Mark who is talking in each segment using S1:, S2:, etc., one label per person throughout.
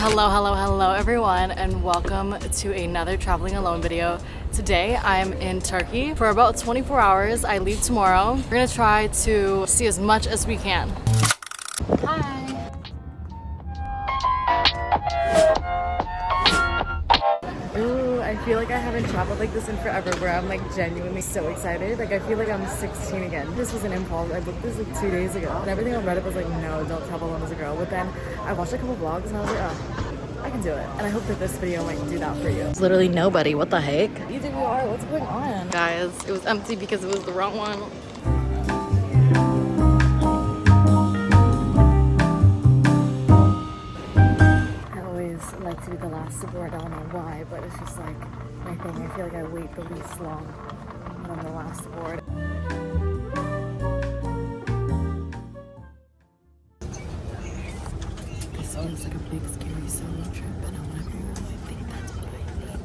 S1: Hello everyone, and welcome to another traveling alone video. Today I'm in Turkey for about 24 hours. I leave tomorrow. We're gonna try to see as much as we can. Hi. Ooh, I feel like I haven't traveled like this in forever, where I'm like genuinely so excited. Like I feel like I'm 16 again. This was an impulse. I booked this like 2 days ago, and everything on Reddit was like, no, don't travel alone as a girl. But then I watched a couple vlogs and I was like, oh, I can do it. And I hope that this video might do that for you. There's literally nobody. What the heck? Either you are. What's going on? Guys, it was empty because it was the wrong one. I always like to be the last to board. I don't know why, but it's just like my thing. I feel like I wait the least long when I'm the last to board. This feels like a big scary solo trip, and I want to really think that's what I need.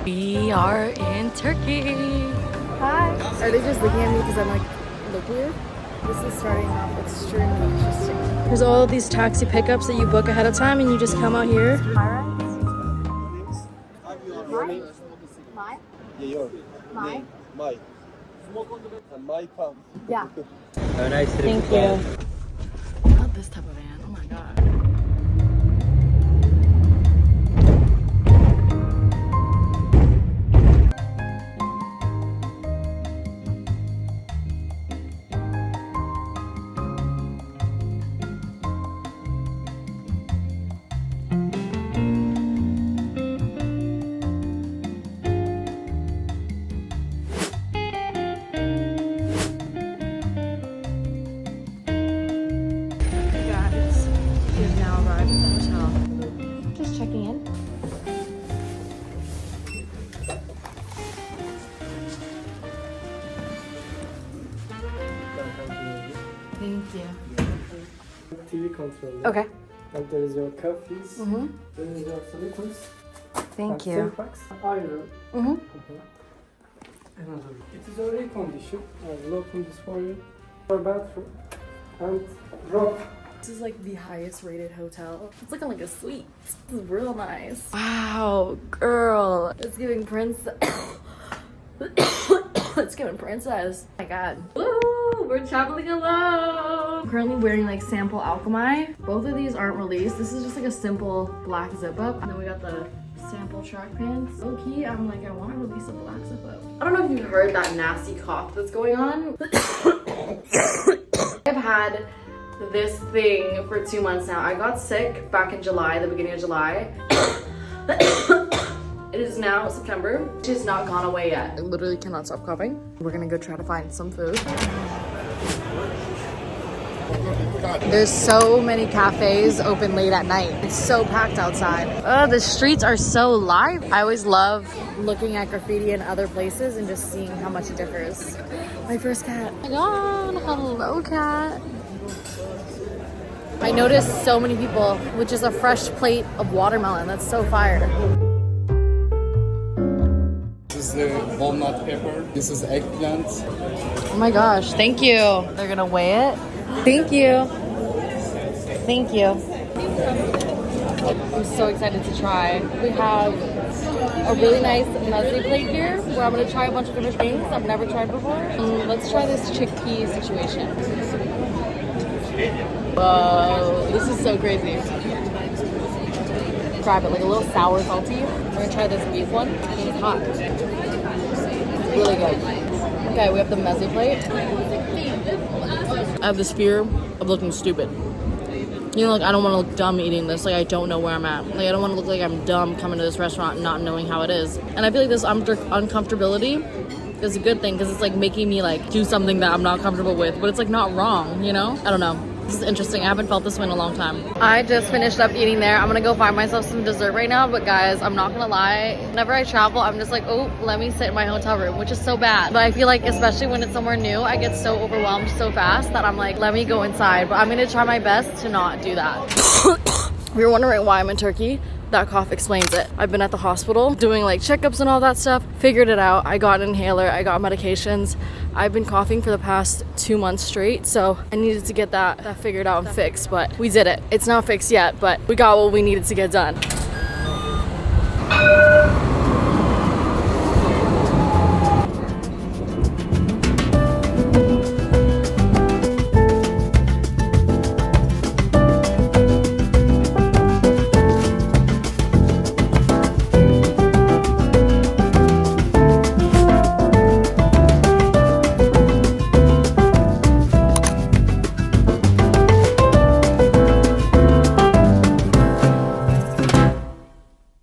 S1: We are in Turkey. Hi. Are they just looking at me because I'm like, look weird? This is starting off extremely interesting.
S2: There's all of these taxi pickups that you book ahead of time and you just come out here.
S3: My Pham.
S1: Yeah.
S3: Have a nice trip.
S2: Thank you.
S1: Not this type of van. Oh my god. Thank you.
S3: TV control.
S1: Okay.
S3: And there is your coffees.
S1: Mm-hmm.
S3: There is your liquids.
S1: Thank
S3: and
S1: you.
S3: packs. Iron.
S1: Mm-hmm.
S3: Another. It is already conditioned. I will open this for you. For bathroom. And rock.
S1: This is like the highest rated hotel. It's looking like a suite. This is real nice.
S2: Wow, girl.
S1: It's giving princess. It's giving princess. Oh my god. Woo! We're traveling alone. I'm currently wearing like sample alchemy. Both of these aren't released. This is just like a simple black zip up. And then we got the sample track pants. Low key, I'm like, I want to release a black zip up. I don't know if you've heard that nasty cough that's going on. I've had this thing for 2 months now. I got sick back in July, the beginning of July. It is now September. She's not gone away yet. I literally cannot stop coughing. We're gonna go try to find some food. There's so many cafes open late at night. It's so packed outside. Oh, the streets are so live. I always love looking at graffiti in other places and just seeing how much it differs. My first cat. Oh my god, hello cat. I noticed so many people with just a fresh plate of watermelon. That's so fire.
S4: This is the walnut pepper. This is eggplant.
S1: Oh my gosh, thank you. They're gonna weigh it. Thank you. Thank you. I'm so excited to try. We have a really nice mezze plate here where I'm gonna try a bunch of different things I've never tried before. Let's try this chickpea situation. Whoa, this is so crazy. Grab it, like a little sour salty. We're gonna try this beef one. It's hot. It's really good. Okay, we have the mezze plate. I have this fear of looking stupid. You know, like I don't want to look dumb eating this. Like I don't know where I'm at. Like I don't want to look like I'm dumb coming to this restaurant and not knowing how it is. And I feel like this uncomfortability is a good thing because it's like making me like do something that I'm not comfortable with, but it's like not wrong, you know? I don't know. This is interesting. I haven't felt this way in a long time. I just finished up eating there. I'm gonna go find myself some dessert right now, but guys, I'm not gonna lie. Whenever I travel, I'm just like, oh, let me sit in my hotel room, which is so bad. But I feel like, especially when it's somewhere new, I get so overwhelmed so fast that I'm like, let me go inside. But I'm gonna try my best to not do that. If you're wondering why I'm in Turkey, that cough explains it. I've been at the hospital doing like checkups and all that stuff, figured it out. I got an inhaler, I got medications. I've been coughing for the past 2 months straight, so I needed to get that figured out and fixed, but we did it. It's not fixed yet, but we got what we needed to get done.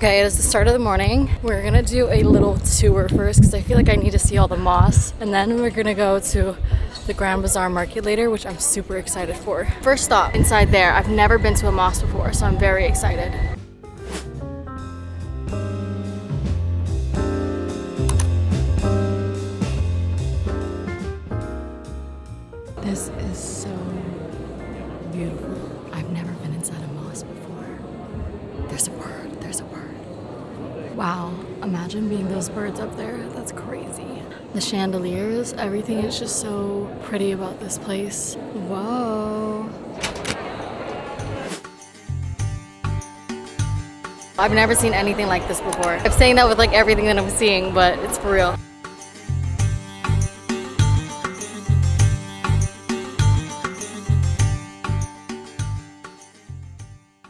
S1: Okay, it is the start of the morning. We're gonna do a little tour first because I feel like I need to see all the mosques. And then we're gonna go to the Grand Bazaar market later, which I'm super excited for. First stop, inside there. I've never been to a mosque before, so I'm very excited. This is so beautiful. I've never been inside a mosque before. There's a bird, there's a bird. Wow, imagine being those birds up there. That's crazy. The chandeliers, everything is just so pretty about this place. Whoa. I've never seen anything like this before. I'm saying that with like everything that I'm seeing, but it's for real.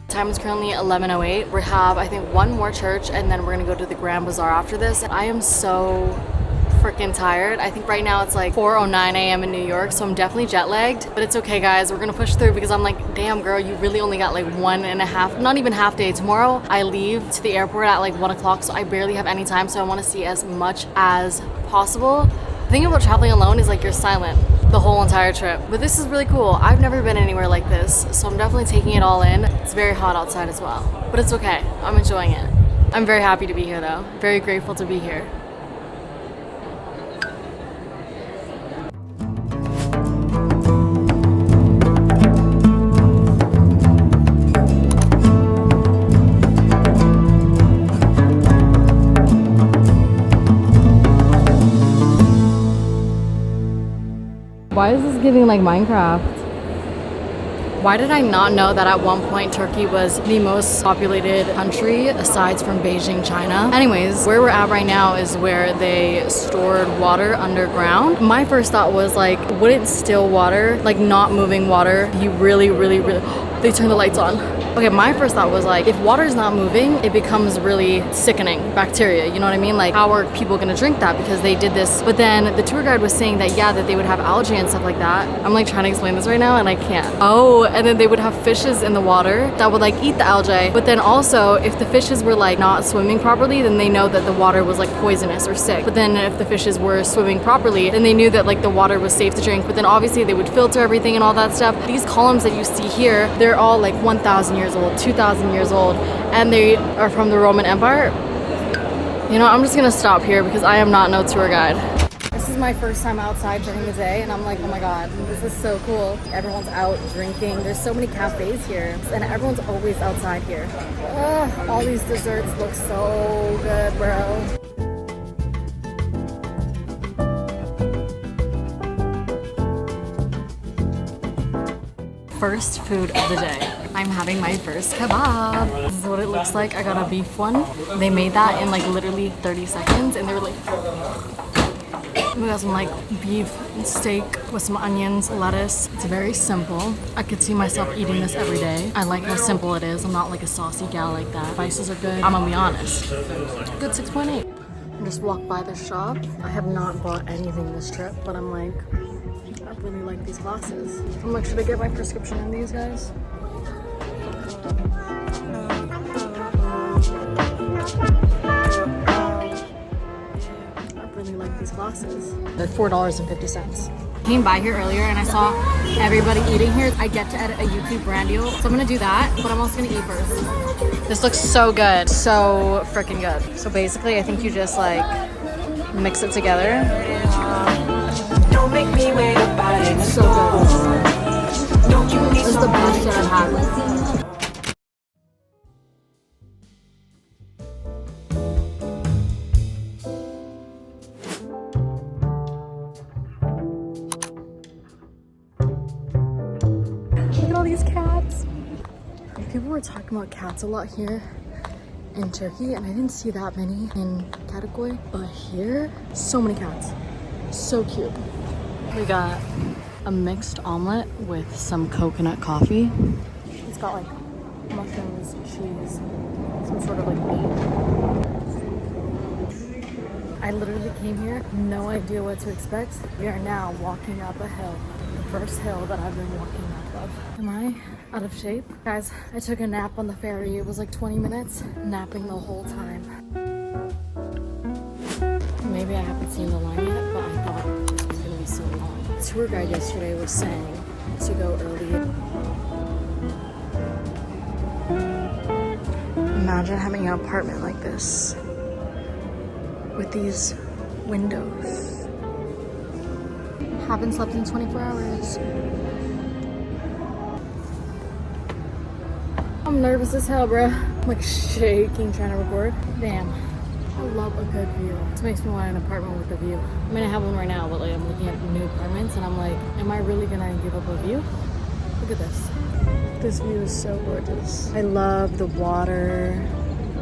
S1: Time is currently 11:08. We have, I think, one more church and then we're gonna go to the Grand Bazaar after this. I am so freaking tired. I think right now it's like 4:09 a.m. in New York, so I'm definitely jet lagged, but it's okay guys. We're gonna push through because I'm like, damn girl, you really only got like 1.5, not even half day. Tomorrow I leave to the airport at like 1 o'clock, so I barely have any time, so I wanna see as much as possible. The thing about traveling alone is like you're silent the whole entire trip. But this is really cool. I've never been anywhere like this, so I'm definitely taking it all in. It's very hot outside as well, but it's okay. I'm enjoying it. I'm very happy to be here though. Very grateful to be here. Why is this giving like Minecraft? Why did I not know that at one point Turkey was the most populated country aside from Beijing, China? Anyways, where we're at right now is where they stored water underground. My first thought was like, wouldn't still water, like not moving water, be really, they turn the lights on. Okay, my first thought was like, if water's not moving, it becomes really sickening, bacteria, you know what I mean? Like, how are people gonna drink that? Because they did this. But then the tour guide was saying that, yeah, that they would have algae and stuff like that. I'm like trying to explain this right now and I can't. Oh, and then they would have fishes in the water that would like eat the algae. But then also, if the fishes were like not swimming properly, then they know that the water was like poisonous or sick. But then if the fishes were swimming properly, then they knew that like the water was safe to drink. But then obviously they would filter everything and all that stuff. These columns that you see here, they're all like 1,000 years old, 2,000 years old, and they are from the Roman Empire. You know, I'm just gonna stop here because I am not no tour guide. This is my first time outside during the day and I'm like, oh my god, this is so cool. Everyone's out drinking. There's so many cafes here and everyone's always outside here. Ugh, all these desserts look so good, bro. First food of the day. I'm having my first kebab. This is what it looks like. I got a beef one. They made that in like literally 30 seconds and they were like, we got some like beef and steak with some onions, lettuce. It's very simple. I could see myself eating this every day. I like how simple it is. I'm not like a saucy gal like that. Spices are good. I'm gonna be honest. Good 6.8. I just walked by the shop. I have not bought anything this trip, but I'm like, I really like these glasses. I'm like, should I get my prescription in these guys? I really like these glasses. They're $4.50. Came by here earlier and I saw everybody eating here. I get to edit a YouTube brand deal, so I'm gonna do that, but I'm also gonna eat first. This looks so good, so freaking good. So basically, I think you just like mix it together. Don't make me wait about it. So good. This is the best that I've had.
S2: these cats. People were talking about cats a lot here in Turkey, and I didn't see that many in Kadıköy, but here, so many cats. So cute. We got a mixed omelet with some coconut coffee. It's got like mushrooms, cheese, some sort of like meat. I literally came here, no idea what to expect. We are now walking up a hill, the first hill that I've been walking up of. Am I out of shape? Guys, I took a nap on the ferry. It was like 20 minutes, napping the whole time. Maybe I haven't seen the line yet, but I thought this was gonna be so long. The tour guide yesterday was saying to go early. Imagine having an apartment like this with these windows. Haven't slept in 24 hours. I'm nervous as hell, bro. I'm like shaking trying to record. Damn. I love a good view. This makes me want an apartment with a view. I mean, I have one right now, but like I'm looking at new apartments and I'm like, am I really gonna give up a view? Look at this. This view is so gorgeous. I love the water,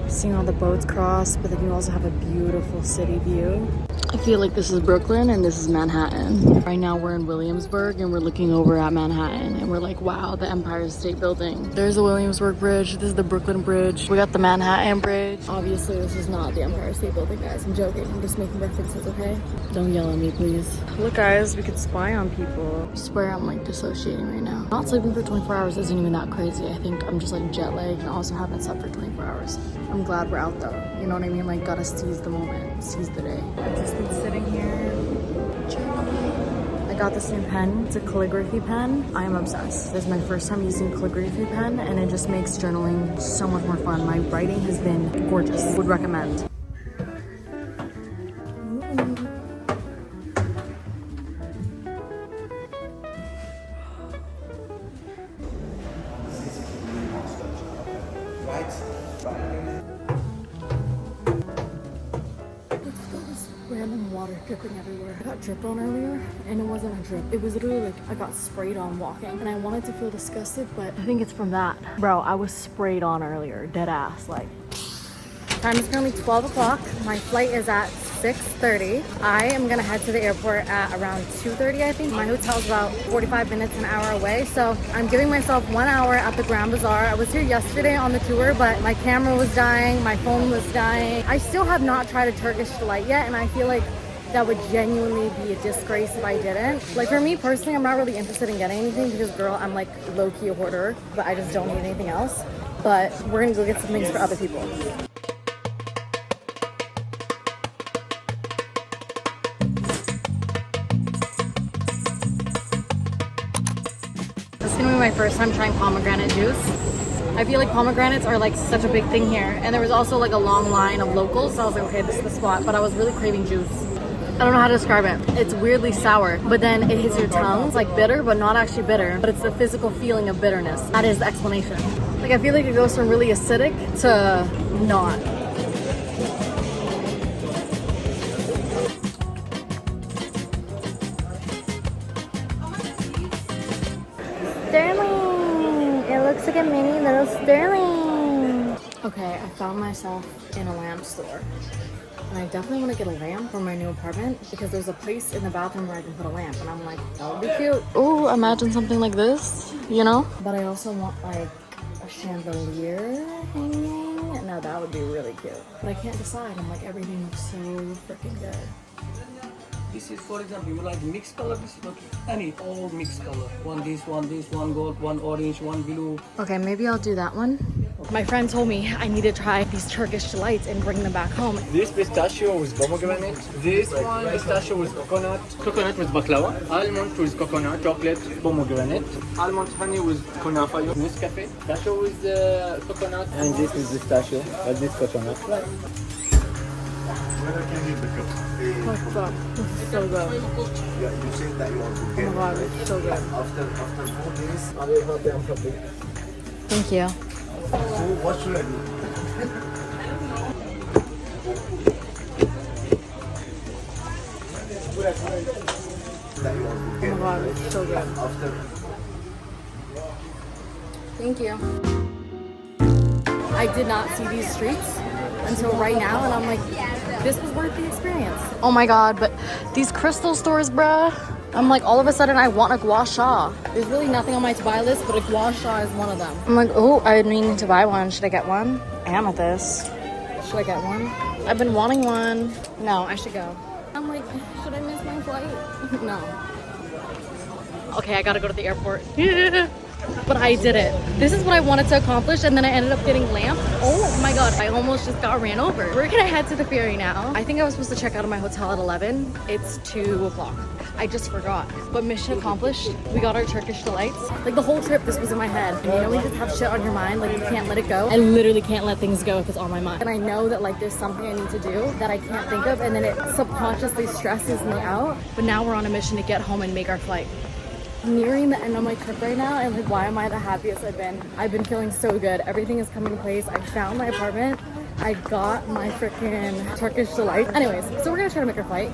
S2: seeing all the boats cross, but then you also have a beautiful city view. I feel like this is Brooklyn and this is Manhattan. Right now we're in Williamsburg and we're looking over at Manhattan and we're like, wow, the Empire State Building. There's the Williamsburg Bridge. This is the Brooklyn Bridge. We got the Manhattan Bridge. Obviously this is not the Empire State Building, guys. I'm joking. I'm just making references, okay? Don't yell at me, please. Look, guys, we could spy on people. I swear I'm like dissociating right now. Not sleeping for 24 hours isn't even that crazy. I think I'm just like jet lagged and also haven't slept for 24 hours. I'm glad we're out though. You know what I mean? Like, gotta seize the moment, seize the day. I've just been sitting here. I got this new pen. It's a calligraphy pen. I am obsessed. This is my first time using a calligraphy pen and it just makes journaling so much more fun. My writing has been gorgeous. Would recommend. Random water dripping everywhere. I got dripped on earlier and it wasn't a drip. It was literally like I got sprayed on walking and I wanted to feel disgusted, but I think it's from that. Bro, I was sprayed on earlier, dead ass. Like, time is currently 12 o'clock. My flight is at 6:30. I am gonna head to the airport at around 2:30, I think. My hotel's about 45 minutes, an hour away. So I'm giving myself 1 hour at the Grand Bazaar. I was here yesterday on the tour, but my camera was dying, my phone was dying. I still have not tried a Turkish delight yet, and I feel like that would genuinely be a disgrace if I didn't. Like, for me personally, I'm not really interested in getting anything because, girl, I'm like low-key a hoarder, but I just don't need anything else. But we're gonna go get some things for other people. This is gonna be my first time trying pomegranate juice. I feel like pomegranates are like such a big thing here. And there was also like a long line of locals, so I was like, okay, this is the spot. But I was really craving juice. I don't know how to describe it. It's weirdly sour, but then it hits your tongue. It's like bitter, but not actually bitter. But it's the physical feeling of bitterness. That is the explanation. Like, I feel like it goes from really acidic to not. Sterling! It looks like a mini little Sterling! Okay, I found myself in a lamp store. And I definitely want to get a lamp for my new apartment because there's a place in the bathroom where I can put a lamp. And I'm like, that would be cute. Oh, imagine something like this, you know? But I also want like a chandelier hanging. No, that would be really cute. But I can't decide. I'm like, everything looks so freaking good.
S5: This is, for example, you like mixed color, this is okay. Any, all mixed color. One this, one gold, one orange, one blue.
S2: Okay, maybe I'll do that one. My friend told me I need to try these Turkish delights and bring them back home.
S5: This pistachio with pomegranate. This one pistachio with coconut. Coconut with baklava. Almond with coconut. Chocolate, pomegranate. Almond honey with kunafa. Nescafe. Pistachio with coconut. And this is pistachio. But this coconut.
S2: What's up? This is so good.
S6: You said that you want to
S2: Oh
S6: get
S2: my god, it's so good.
S6: after 4 days. I will help them something.
S2: Thank you.
S6: So what should I do? That you want to
S2: Oh
S6: get
S2: my god, it's so good.
S6: after.
S2: Thank you. I did not see these streets until right now, and I'm like, this was worth the experience. Oh my god, but these crystal stores, bruh. I'm like, all of a sudden I want a gua sha. There's really nothing on my to buy list, but a gua sha is one of them. I'm like, oh, I've been meaning to buy one. Should I get one? Amethyst. Should I get one? I've been wanting one. No, I should go. I'm like, should I miss my flight? No. Okay, I gotta go to the airport. But I did it. This is what I wanted to accomplish, and then I ended up getting lamp. Oh my god, I almost just got ran over. We're gonna head to the ferry now. I think I was supposed to check out of my hotel at 11. It's 2 o'clock. I just forgot. But mission accomplished. We got our Turkish delights. Like the whole trip, this was in my head. And you know, when you just have shit on your mind, like you can't let it go. I literally can't let things go if it's on my mind. And I know that like there's something I need to do that I can't think of, and then it subconsciously stresses me out. But now we're on a mission to get home and make our flight. Nearing the end of my trip right now, and like, why am I the happiest I've been? I've been feeling so good. Everything is coming in place. I found my apartment. I got my freaking Turkish delight. Anyways, so we're gonna try to make our flight.